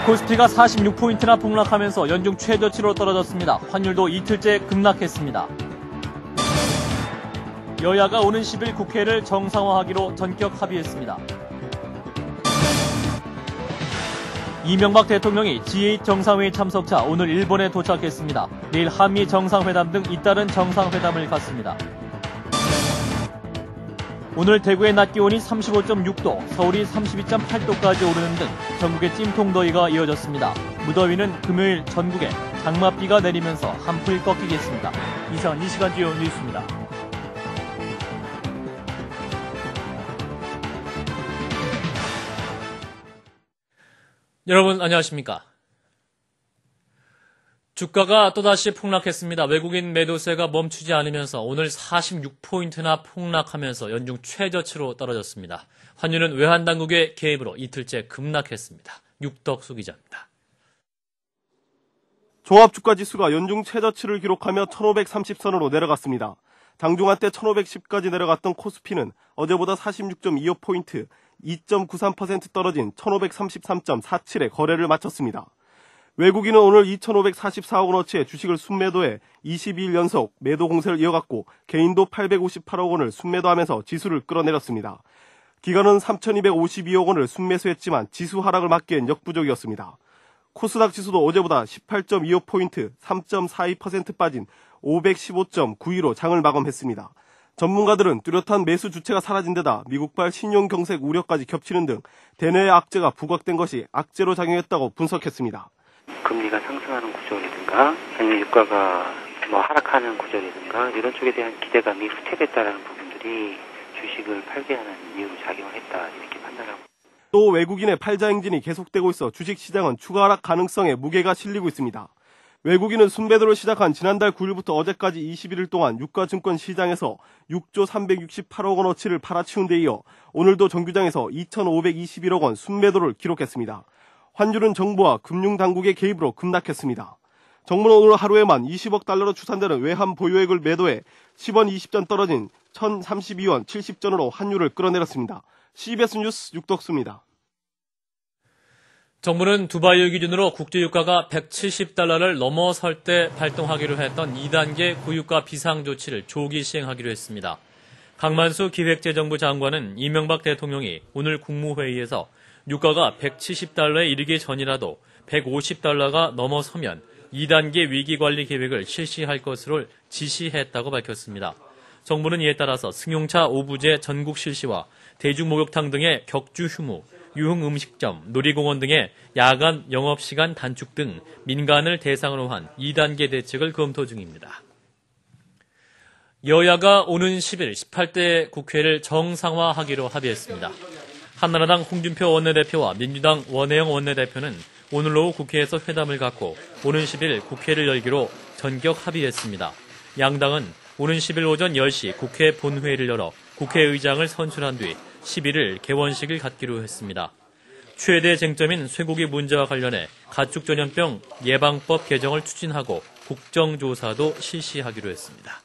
코스피가 46포인트나 폭락하면서 연중 최저치로 떨어졌습니다. 환율도 이틀째 급락했습니다. 여야가 오는 10일 국회를 정상화하기로 전격 합의했습니다. 이명박 대통령이 G8 정상회의 참석차 오늘 일본에 도착했습니다. 내일 한미 정상회담 등 잇따른 정상회담을 갖습니다. 오늘 대구의 낮 기온이 35.6도, 서울이 32.8도까지 오르는 등 전국의 찜통더위가 이어졌습니다. 무더위는 금요일 전국에 장맛비가 내리면서 한풀 꺾이겠습니다. 이상 이 시간 주요 뉴스입니다. 여러분 안녕하십니까? 주가가 또다시 폭락했습니다. 외국인 매도세가 멈추지 않으면서 오늘 46포인트나 폭락하면서 연중 최저치로 떨어졌습니다. 환율은 외환당국의 개입으로 이틀째 급락했습니다. 육덕수 기자입니다. 종합주가지수가 연중 최저치를 기록하며 1530선으로 내려갔습니다. 장중 한때 1510까지 내려갔던 코스피는 어제보다 46.25포인트, 2.93% 떨어진 1533.47에 거래를 마쳤습니다. 외국인은 오늘 2,544억 원어치의 주식을 순매도해 22일 연속 매도 공세를 이어갔고 개인도 858억 원을 순매도하면서 지수를 끌어내렸습니다. 기관은 3,252억 원을 순매수했지만 지수 하락을 막기엔 역부족이었습니다. 코스닥 지수도 어제보다 18.25포인트, 3.42% 빠진 515.92로 장을 마감했습니다. 전문가들은 뚜렷한 매수 주체가 사라진 데다 미국발 신용경색 우려까지 겹치는 등 대내외 악재가 부각된 것이 악재로 작용했다고 분석했습니다. 금리가 상승하는 구조라든가 아니면 유가가 하락하는 구조라든가 이런 쪽에 대한 기대감이 후퇴됐다는 부분들이 주식을 팔게 하는 이유로 작용을 했다 이렇게 판단하고. 또 외국인의 팔자 행진이 계속되고 있어 주식시장은 추가 하락 가능성에 무게가 실리고 있습니다. 외국인은 순매도를 시작한 지난달 9일부터 어제까지 21일 동안 유가증권 시장에서 6조 368억 원어치를 팔아치운 데 이어 오늘도 정규장에서 2,521억 원 순매도를 기록했습니다. 환율은 정부와 금융당국의 개입으로 급락했습니다. 정부는 오늘 하루에만 20억 달러로 추산되는 외환 보유액을 매도해 10원 20전 떨어진 1,032원 70전으로 환율을 끌어내렸습니다. CBS 뉴스 육덕수입니다. 정부는 두바이 기준으로 국제유가가 170달러를 넘어설 때 발동하기로 했던 2단계 고유가 비상조치를 조기 시행하기로 했습니다. 강만수 기획재정부 장관은 이명박 대통령이 오늘 국무회의에서 유가가 170달러에 이르기 전이라도 150달러가 넘어서면 2단계 위기관리 계획을 실시할 것으로 지시했다고 밝혔습니다. 정부는 이에 따라서 승용차 오부제 전국 실시와 대중목욕탕 등의 격주 휴무, 유흥음식점, 놀이공원 등의 야간 영업시간 단축 등 민간을 대상으로 한 2단계 대책을 검토 중입니다. 여야가 오는 10일 18대 국회를 정상화하기로 합의했습니다. 한나라당 홍준표 원내대표와 민주당 원혜영 원내대표는 오늘 오후 국회에서 회담을 갖고 오는 10일 국회를 열기로 전격 합의했습니다. 양당은 오는 10일 오전 10시 국회 본회의를 열어 국회의장을 선출한 뒤 11일 개원식을 갖기로 했습니다. 최대 쟁점인 쇠고기 문제와 관련해 가축전염병 예방법 개정을 추진하고 국정조사도 실시하기로 했습니다.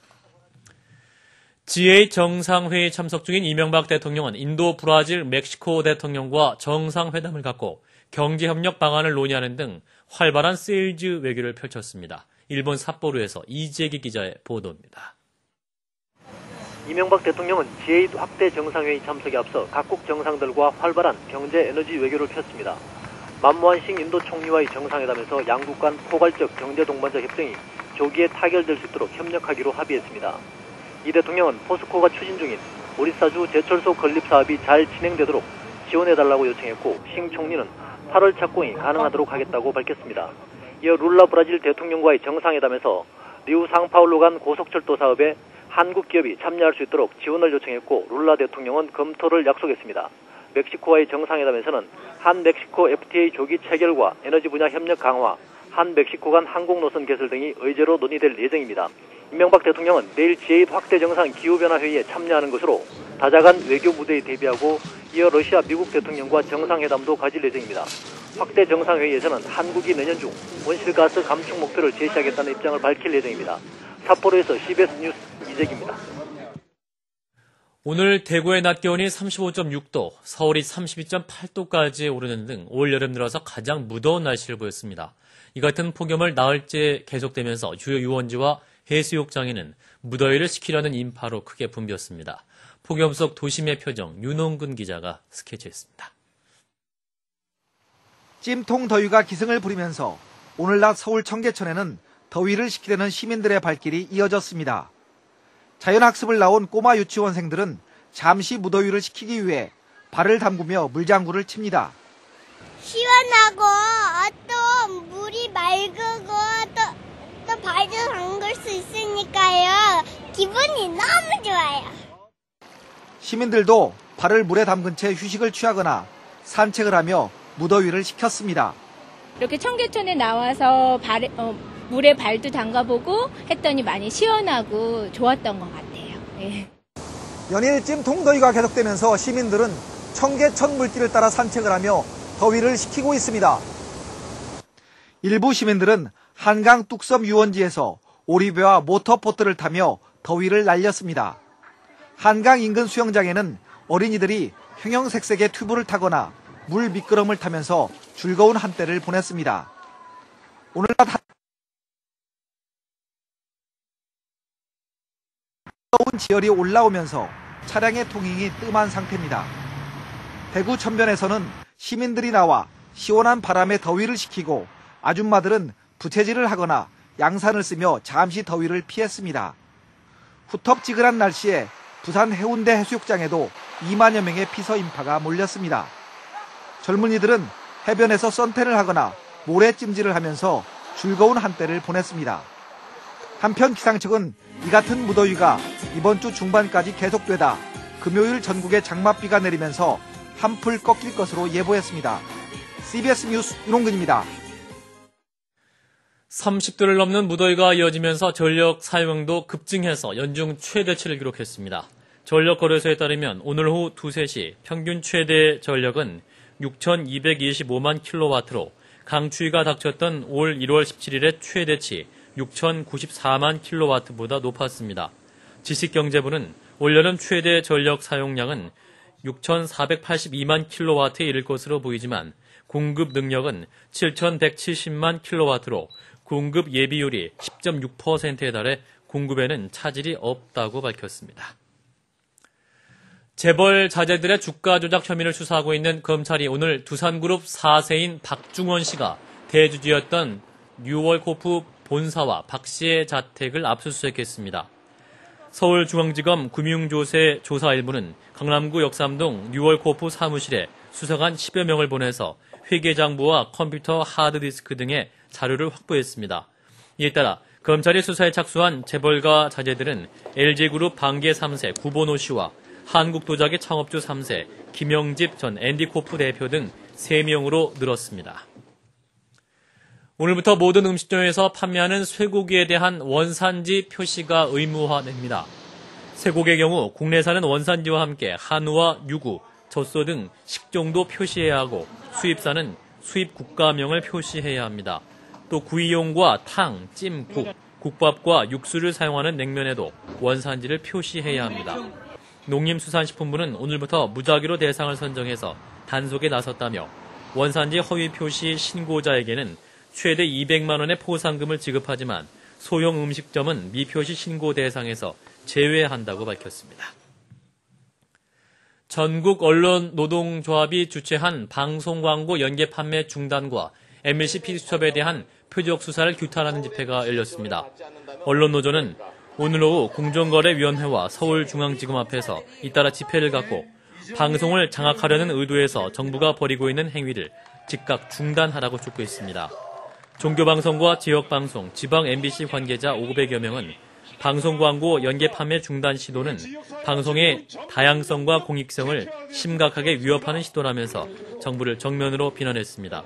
G8 정상회의 참석 중인 이명박 대통령은 인도, 브라질, 멕시코 대통령과 정상회담을 갖고 경제협력 방안을 논의하는 등 활발한 세일즈 외교를 펼쳤습니다. 일본 삿포로에서 이재기 기자의 보도입니다. 이명박 대통령은 G8 확대 정상회의 참석에 앞서 각국 정상들과 활발한 경제 에너지 외교를 폈습니다. 만모한식 인도 총리와의 정상회담에서 양국 간 포괄적 경제 동반자 협정이 조기에 타결될 수 있도록 협력하기로 합의했습니다. 이 대통령은 포스코가 추진 중인 오리사주 제철소 건립 사업이 잘 진행되도록 지원해달라고 요청했고 싱 총리는 8월 착공이 가능하도록 하겠다고 밝혔습니다. 이어 룰라 브라질 대통령과의 정상회담에서 리우 상파울로 간 고속철도 사업에 한국 기업이 참여할 수 있도록 지원을 요청했고 룰라 대통령은 검토를 약속했습니다. 멕시코와의 정상회담에서는 한 멕시코 FTA 조기 체결과 에너지 분야 협력 강화, 한 멕시코 간 항공 노선 개설 등이 의제로 논의될 예정입니다. 이명박 대통령은 내일 G8 확대 정상 기후변화 회의에 참여하는 것으로 다자간 외교 무대에 대비하고 이어 러시아 미국 대통령과 정상회담도 가질 예정입니다. 확대 정상회의에서는 한국이 내년 중 온실가스 감축 목표를 제시하겠다는 입장을 밝힐 예정입니다. 삿포로에서 CBS 뉴스 이재기입니다. 오늘 대구의 낮 기온이 35.6도, 서울이 32.8도까지 오르는 등 올 여름 들어서 가장 무더운 날씨를 보였습니다. 이 같은 폭염을 나흘째 계속되면서 주요 유원지와 해수욕장에는 무더위를 식히려는 인파로 크게 붐볐습니다. 폭염 속 도심의 표정 윤홍근 기자가 스케치했습니다. 찜통 더위가 기승을 부리면서 오늘 낮 서울 청계천에는 더위를 식히려는 시민들의 발길이 이어졌습니다. 자연학습을 나온 꼬마 유치원생들은 잠시 무더위를 식히기 위해 발을 담그며 물장구를 칩니다. 시원하고 또 물이 맑고 또 발도 담글 수 있으니까요. 기분이 너무 좋아요. 시민들도 발을 물에 담근 채 휴식을 취하거나 산책을 하며 무더위를 식혔습니다. 이렇게 청계천에 나와서 물에 발도 담가보고 했더니 많이 시원하고 좋았던 것 같아요. 네. 연일 찜통 더위가 계속되면서 시민들은 청계천 물길을 따라 산책을 하며 더위를 식히고 있습니다. 일부 시민들은 한강 뚝섬 유원지에서 오리배와 모터보트를 타며 더위를 날렸습니다. 한강 인근 수영장에는 어린이들이 형형색색의 튜브를 타거나 물 미끄럼을 타면서 즐거운 한때를 보냈습니다. 오늘 낮 뜨거운 지열이 올라오면서 차량의 통행이 뜸한 상태입니다. 대구 천변에서는 시민들이 나와 시원한 바람에 더위를 식히고 아줌마들은 부채질을 하거나 양산을 쓰며 잠시 더위를 피했습니다. 후텁지근한 날씨에 부산 해운대 해수욕장에도 2만여 명의 피서 인파가 몰렸습니다. 젊은이들은 해변에서 선탠을 하거나 모래찜질을 하면서 즐거운 한때를 보냈습니다. 한편 기상청은 이 같은 무더위가 이번 주 중반까지 계속되다 금요일 전국에 장맛비가 내리면서 한풀 꺾일 것으로 예보했습니다. CBS 뉴스 윤홍근입니다. 30도를 넘는 무더위가 이어지면서 전력 사용도 급증해서 연중 최대치를 기록했습니다. 전력거래소에 따르면 오늘 오후 2, 3시 평균 최대 전력은 6,225만 킬로와트로 강추위가 닥쳤던 올 1월 17일의 최대치 6,094만 킬로와트보다 높았습니다. 지식경제부는 올여름 최대 전력 사용량은 6,482만 킬로와트에 이를 것으로 보이지만 공급 능력은 7,170만 킬로와트로 공급 예비율이 10.6%에 달해 공급에는 차질이 없다고 밝혔습니다. 재벌 자제들의 주가 조작 혐의를 수사하고 있는 검찰이 오늘 두산그룹 4세인 박중원 씨가 대주주였던 뉴월코프 본사와 박 씨의 자택을 압수수색했습니다. 서울중앙지검 금융조세 조사 1부는 강남구 역삼동 뉴월코프 사무실에 수사관 10여 명을 보내서 회계장부와 컴퓨터 하드디스크 등의 자료를 확보했습니다. 이에 따라 검찰이 수사에 착수한 재벌가 자제들은 LG그룹 방계 3세 구본호 씨와 한국도자기 창업주 3세 김영집 전 앤디코프 대표 등 3명으로 늘었습니다. 오늘부터 모든 음식점에서 판매하는 쇠고기에 대한 원산지 표시가 의무화됩니다. 쇠고기의 경우 국내산은 원산지와 함께 한우와 유구, 젖소 등 식종도 표시해야 하고 수입산은 수입 국가명을 표시해야 합니다. 또 구이용과 탕, 찜, 국밥과 육수를 사용하는 냉면에도 원산지를 표시해야 합니다. 농림수산식품부는 오늘부터 무작위로 대상을 선정해서 단속에 나섰다며 원산지 허위 표시 신고자에게는 최대 200만 원의 포상금을 지급하지만 소형 음식점은 미표시 신고 대상에서 제외한다고 밝혔습니다. 전국 언론노동조합이 주최한 방송광고 연계 판매 중단과 MBC PD수첩에 대한 표적 수사를 규탄하는 집회가 열렸습니다. 언론노조는 오늘 오후 공정거래위원회와 서울중앙지검 앞에서 잇따라 집회를 갖고 방송을 장악하려는 의도에서 정부가 벌이고 있는 행위를 즉각 중단하라고 촉구했습니다. 종교방송과 지역방송, 지방 MBC 관계자 500여 명은 방송광고 연계 판매 중단 시도는 방송의 다양성과 공익성을 심각하게 위협하는 시도라면서 정부를 정면으로 비난했습니다.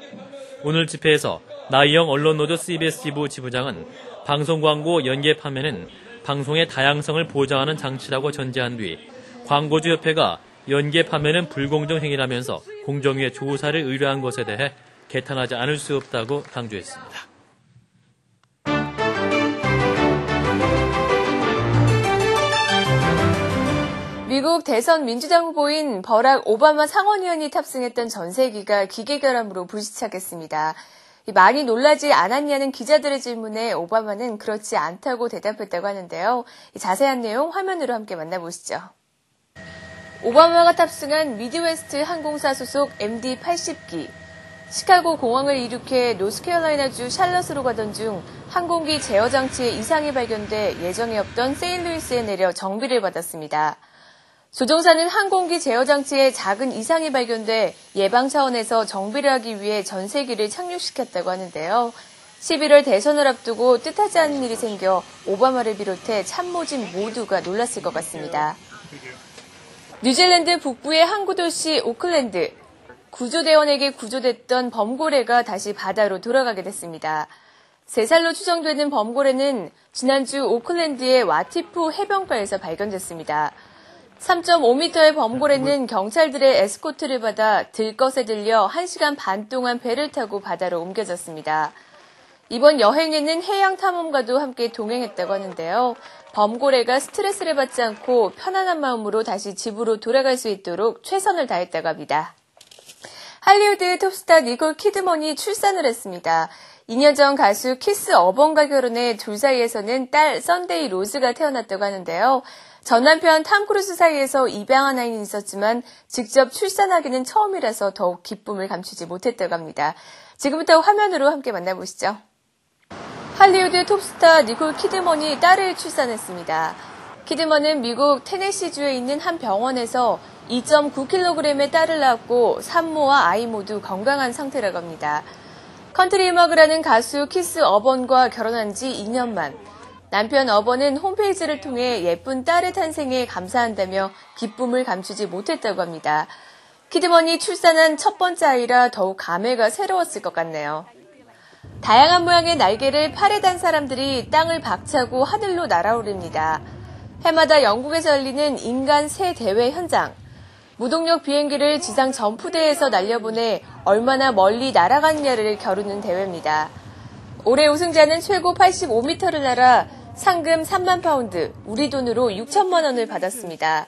오늘 집회에서 나희영 언론노조 CBS 지부 지부장은 방송광고 연계 판매는 방송의 다양성을 보장하는 장치라고 전제한 뒤 광고주협회가 연계 판매는 불공정 행위라면서 공정위에 조사를 의뢰한 것에 대해 개탄하지 않을 수 없다고 강조했습니다. 미국 대선 민주당 후보인 버락 오바마 상원의원이 탑승했던 전세기가 기계결함으로 불시착했습니다. 많이 놀라지 않았냐는 기자들의 질문에 오바마는 그렇지 않다고 대답했다고 하는데요. 자세한 내용 화면으로 함께 만나보시죠. 오바마가 탑승한 미드웨스트 항공사 소속 MD-80기. 시카고 공항을 이륙해 노스캐롤라이나주 샬럿으로 가던 중 항공기 제어 장치에 이상이 발견돼 예정에 없던 세인루이스에 내려 정비를 받았습니다. 조종사는 항공기 제어 장치에 작은 이상이 발견돼 예방 차원에서 정비를 하기 위해 전세기를 착륙시켰다고 하는데요. 11월 대선을 앞두고 뜻하지 않은 일이 생겨 오바마를 비롯해 참모진 모두가 놀랐을 것 같습니다. 뉴질랜드 북부의 항구 도시 오클랜드. 구조대원에게 구조됐던 범고래가 다시 바다로 돌아가게 됐습니다. 3살로 추정되는 범고래는 지난주 오클랜드의 와티프 해변가에서 발견됐습니다. 3.5m의 범고래는 경찰들의 에스코트를 받아 들것에 들려 1시간 반 동안 배를 타고 바다로 옮겨졌습니다. 이번 여행에는 해양 탐험가도 함께 동행했다고 하는데요. 범고래가 스트레스를 받지 않고 편안한 마음으로 다시 집으로 돌아갈 수 있도록 최선을 다했다고 합니다. 할리우드 톱스타 니콜 키드먼이 출산을 했습니다. 2년 전 가수 키스 어번과 결혼해 둘 사이에서는 딸 썬데이 로즈가 태어났다고 하는데요. 전 남편 탐 크루즈 사이에서 입양한 아이는 있었지만 직접 출산하기는 처음이라서 더욱 기쁨을 감추지 못했다고 합니다. 지금부터 화면으로 함께 만나보시죠. 할리우드 톱스타 니콜 키드먼이 딸을 출산했습니다. 키드먼은 미국 테네시주에 있는 한 병원에서 2.9kg의 딸을 낳았고 산모와 아이 모두 건강한 상태라고 합니다. 컨트리 음악을 하는 가수 키스 어번과 결혼한 지 2년 만. 남편 어번은 홈페이지를 통해 예쁜 딸의 탄생에 감사한다며 기쁨을 감추지 못했다고 합니다. 키드먼이 출산한 첫 번째 아이라 더욱 감회가 새로웠을 것 같네요. 다양한 모양의 날개를 팔에 단 사람들이 땅을 박차고 하늘로 날아오릅니다. 해마다 영국에서 열리는 인간 새 대회 현장. 무동력 비행기를 지상 점프대에서 날려보내 얼마나 멀리 날아갔냐를 겨루는 대회입니다. 올해 우승자는 최고 85m를 날아 상금 3만 파운드, 우리 돈으로 6천만 원을 받았습니다.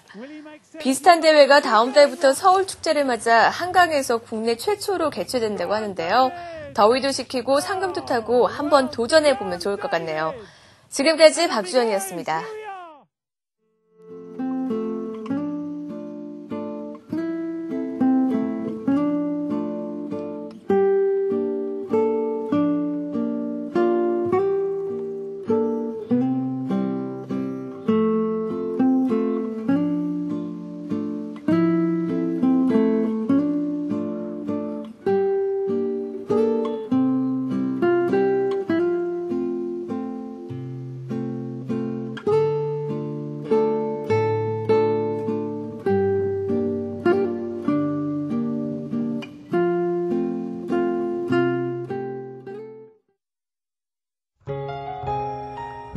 비슷한 대회가 다음 달부터 서울 축제를 맞아 한강에서 국내 최초로 개최된다고 하는데요. 더위도 식히고 상금도 타고 한번 도전해보면 좋을 것 같네요. 지금까지 박주연이었습니다.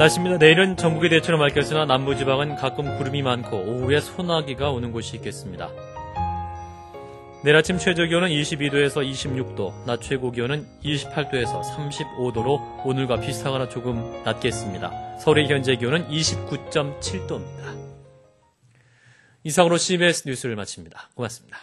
날씨입니다. 내일은 전국이 대체로 맑겠으나 남부지방은 가끔 구름이 많고 오후에 소나기가 오는 곳이 있겠습니다. 내일 아침 최저기온은 22도에서 26도, 낮 최고기온은 28도에서 35도로 오늘과 비슷하거나 조금 낮겠습니다. 서울의 현재 기온은 29.7도입니다. 이상으로 CBS 뉴스를 마칩니다. 고맙습니다.